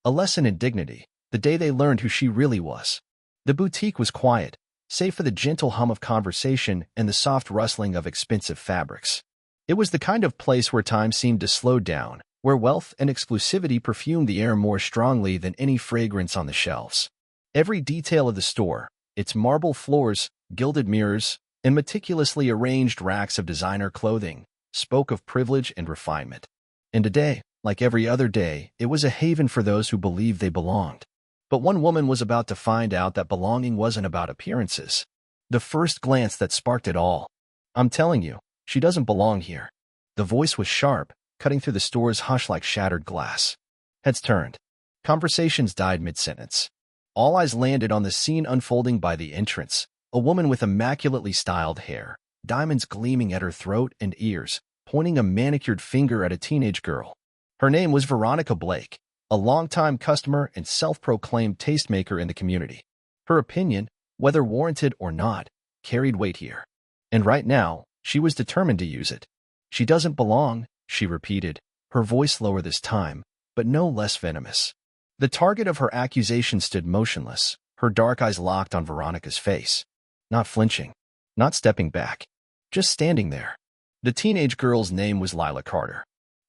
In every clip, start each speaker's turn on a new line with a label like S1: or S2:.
S1: A lesson in dignity, the day they learned who she really was. The boutique was quiet, save for the gentle hum of conversation and the soft rustling of expensive fabrics. It was the kind of place where time seemed to slow down, where wealth and exclusivity perfumed the air more strongly than any fragrance on the shelves. Every detail of the store, its marble floors, gilded mirrors, and meticulously arranged racks of designer clothing, spoke of privilege and refinement. And today, like every other day, it was a haven for those who believed they belonged. But one woman was about to find out that belonging wasn't about appearances. The first glance that sparked it all. "I'm telling you, she doesn't belong here." The voice was sharp, cutting through the store's hush like shattered glass. Heads turned. Conversations died mid-sentence. All eyes landed on the scene unfolding by the entrance, a woman with immaculately styled hair, diamonds gleaming at her throat and ears, pointing a manicured finger at a teenage girl. Her name was Veronica Blake, a longtime customer and self-proclaimed tastemaker in the community. Her opinion, whether warranted or not, carried weight here. And right now, she was determined to use it. "She doesn't belong," she repeated, her voice lower this time, but no less venomous. The target of her accusation stood motionless, her dark eyes locked on Veronica's face. Not flinching, not stepping back, just standing there. The teenage girl's name was Lila Carter.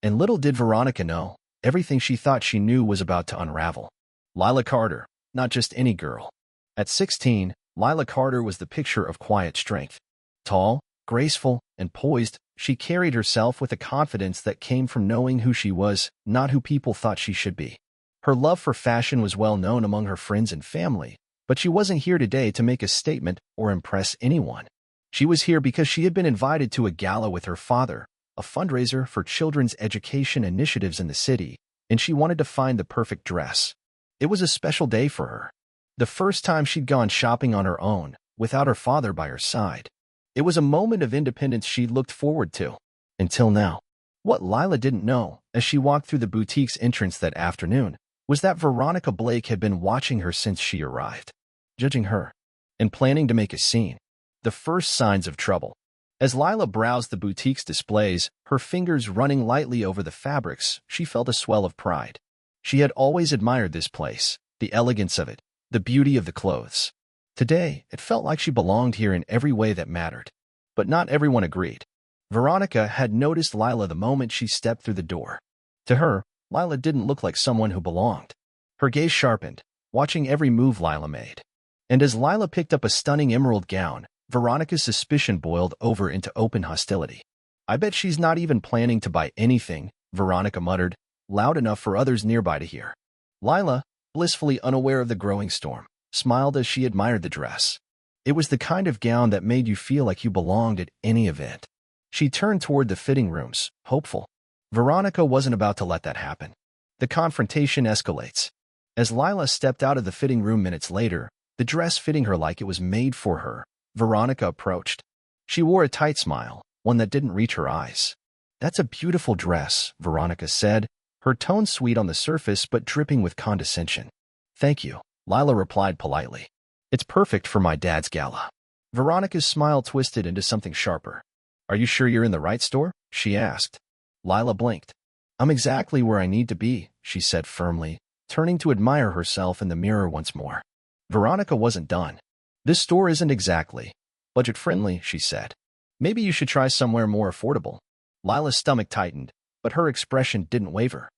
S1: And little did Veronica know, everything she thought she knew was about to unravel. Lila Carter, not just any girl. At 16, Lila Carter was the picture of quiet strength. Tall, graceful, and poised, she carried herself with a confidence that came from knowing who she was, not who people thought she should be. Her love for fashion was well known among her friends and family, but she wasn't here today to make a statement or impress anyone. She was here because she had been invited to a gala with her father, a fundraiser for children's education initiatives in the city, and she wanted to find the perfect dress. It was a special day for her. The first time she'd gone shopping on her own, without her father by her side. It was a moment of independence she'd looked forward to. Until now. What Lila didn't know, as she walked through the boutique's entrance that afternoon, was that Veronica Blake had been watching her since she arrived. Judging her. And planning to make a scene. The first signs of trouble. As Lila browsed the boutique's displays, her fingers running lightly over the fabrics, she felt a swell of pride. She had always admired this place, the elegance of it, the beauty of the clothes. Today, it felt like she belonged here in every way that mattered. But not everyone agreed. Veronica had noticed Lila the moment she stepped through the door. To her, Lila didn't look like someone who belonged. Her gaze sharpened, watching every move Lila made. And as Lila picked up a stunning emerald gown, Veronica's suspicion boiled over into open hostility. "I bet she's not even planning to buy anything," Veronica muttered, loud enough for others nearby to hear. Lila, blissfully unaware of the growing storm, smiled as she admired the dress. It was the kind of gown that made you feel like you belonged at any event. She turned toward the fitting rooms, hopeful. Veronica wasn't about to let that happen. The confrontation escalates. As Lila stepped out of the fitting room minutes later, the dress fitting her like it was made for her, Veronica approached. She wore a tight smile, one that didn't reach her eyes. "That's a beautiful dress," Veronica said, her tone sweet on the surface but dripping with condescension. "Thank you," Lila replied politely. "It's perfect for my dad's gala." Veronica's smile twisted into something sharper. "Are you sure you're in the right store?" she asked. Lila blinked. "I'm exactly where I need to be," she said firmly, turning to admire herself in the mirror once more. Veronica wasn't done. "This store isn't exactly budget-friendly," she said. "Maybe you should try somewhere more affordable." Lila's stomach tightened, but her expression didn't waver.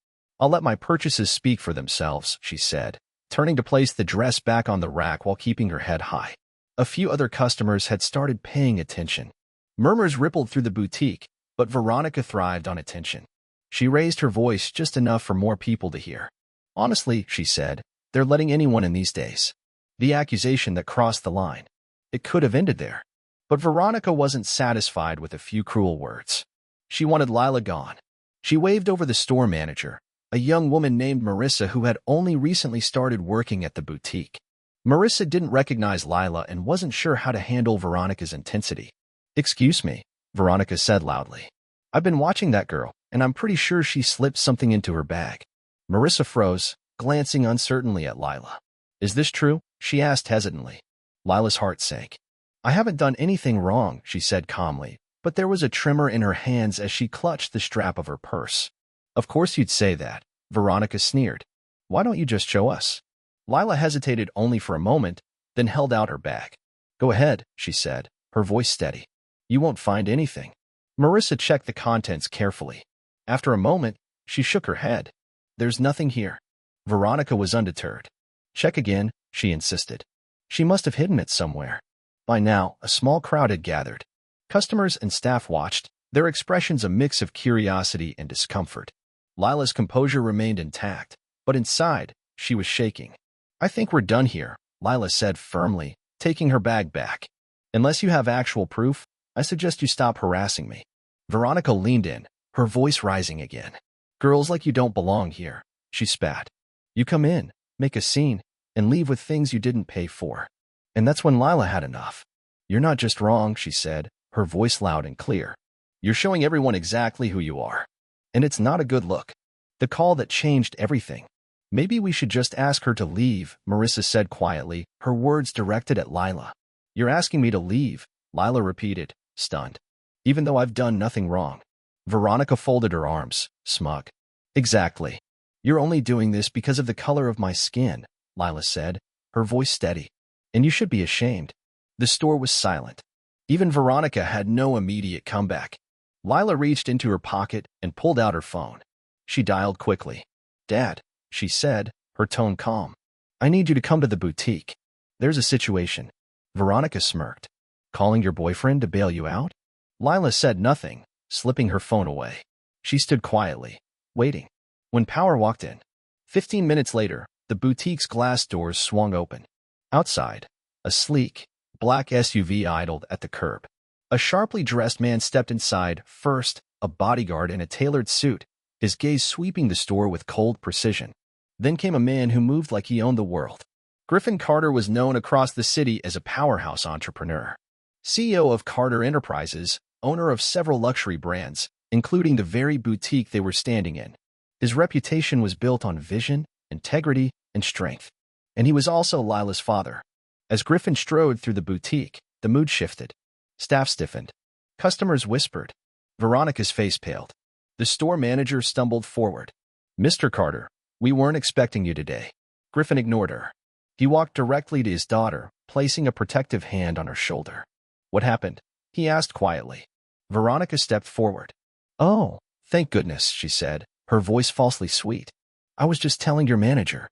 S1: "I'll let my purchases speak for themselves," she said, turning to place the dress back on the rack while keeping her head high. A few other customers had started paying attention. Murmurs rippled through the boutique, but Veronica thrived on attention. She raised her voice just enough for more people to hear. "Honestly," she said, "they're letting anyone in these days." The accusation that crossed the line. It could have ended there. But Veronica wasn't satisfied with a few cruel words. She wanted Lila gone. She waved over the store manager, a young woman named Marissa who had only recently started working at the boutique. Marissa didn't recognize Lila and wasn't sure how to handle Veronica's intensity. "Excuse me," Veronica said loudly. "I've been watching that girl, and I'm pretty sure she slipped something into her bag." Marissa froze, glancing uncertainly at Lila. "Is this true?" she asked hesitantly. Lila's heart sank. "I haven't done anything wrong," she said calmly, but there was a tremor in her hands as she clutched the strap of her purse. "Of course you'd say that," Veronica sneered. Why don't you just show us? Lila hesitated only for a moment, then held out her bag. Go ahead, she said, her voice steady. You won't find anything. Marissa checked the contents carefully. After a moment, she shook her head. There's nothing here. Veronica was undeterred. Check again, she insisted. She must have hidden it somewhere. By now, a small crowd had gathered. Customers and staff watched, their expressions a mix of curiosity and discomfort. Lila's composure remained intact, but inside, she was shaking. I think we're done here, Lila said firmly, taking her bag back. Unless you have actual proof, I suggest you stop harassing me. Veronica leaned in, her voice rising again. Girls like you don't belong here, she spat. You come in, make a scene, and leave with things you didn't pay for. And that's when Lila had enough. You're not just wrong, she said, her voice loud and clear. You're showing everyone exactly who you are. And it's not a good look. The call that changed everything. Maybe we should just ask her to leave, Marissa said quietly, her words directed at Lila. You're asking me to leave, Lila repeated, stunned. Even though I've done nothing wrong. Veronica folded her arms, smug. Exactly. You're only doing this because of the color of my skin, Lila said, her voice steady. And you should be ashamed. The store was silent. Even Veronica had no immediate comeback. Lila reached into her pocket and pulled out her phone. She dialed quickly. Dad, she said, her tone calm. I need you to come to the boutique. There's a situation. Veronica smirked. Calling your boyfriend to bail you out? Lila said nothing, slipping her phone away. She stood quietly, waiting. When Power walked in. 15 minutes later, the boutique's glass doors swung open. Outside, a sleek, black SUV idled at the curb. A sharply dressed man stepped inside, first, a bodyguard in a tailored suit, his gaze sweeping the store with cold precision. Then came a man who moved like he owned the world. Griffin Carter was known across the city as a powerhouse entrepreneur. CEO of Carter Enterprises, owner of several luxury brands, including the very boutique they were standing in. His reputation was built on vision, integrity, and strength. And he was also Lila's father. As Griffin strode through the boutique, the mood shifted. Staff stiffened. Customers whispered. Veronica's face paled. The store manager stumbled forward. Mr. Carter, we weren't expecting you today. Griffin ignored her. He walked directly to his daughter, placing a protective hand on her shoulder. What happened? He asked quietly. Veronica stepped forward. Oh, thank goodness, she said, her voice falsely sweet. I was just telling your manager.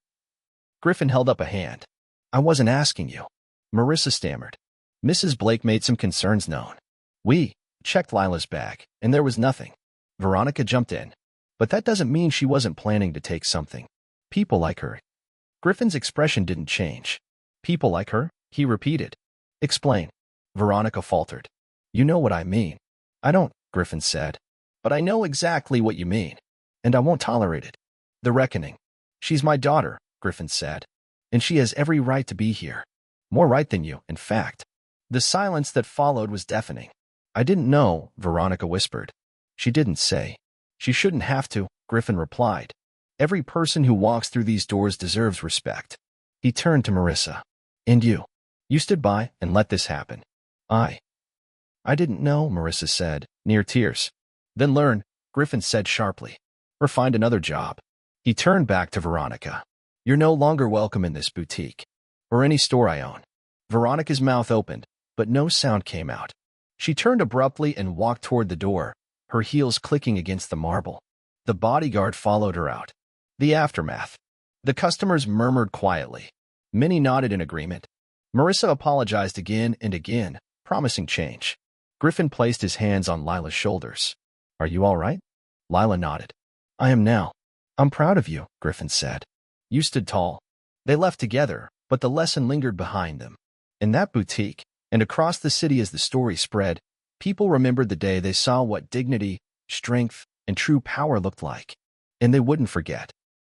S1: Griffin held up a hand. I wasn't asking you. Marissa stammered. Mrs. Blake made some concerns known. We checked Lila's bag, and there was nothing. Veronica jumped in. But that doesn't mean she wasn't planning to take something. People like her. Griffin's expression didn't change. People like her, he repeated. Explain. Veronica faltered. You know what I mean. I don't, Griffin said. But I know exactly what you mean. And I won't tolerate it. The reckoning. She's my daughter, Griffin said. And she has every right to be here. More right than you, in fact. The silence that followed was deafening. I didn't know, Veronica whispered. She didn't say. She shouldn't have to, Griffin replied. Every person who walks through these doors deserves respect. He turned to Marissa. And you? You stood by and let this happen. I didn't know, Marissa said, near tears. Then learn, Griffin said sharply. Or find another job. He turned back to Veronica. You're no longer welcome in this boutique. Or any store I own. Veronica's mouth opened, but no sound came out. She turned abruptly and walked toward the door, her heels clicking against the marble. The bodyguard followed her out. The aftermath. The customers murmured quietly. Many nodded in agreement. Marissa apologized again and again, promising change. Griffin placed his hands on Lila's shoulders. Are you all right? Lila nodded. I am now. I'm proud of you, Griffin said. You stood tall. They left together, but the lesson lingered behind them. In that boutique, and across the city as the story spread, people remembered the day they saw what dignity, strength, and true power looked like. And they wouldn't forget.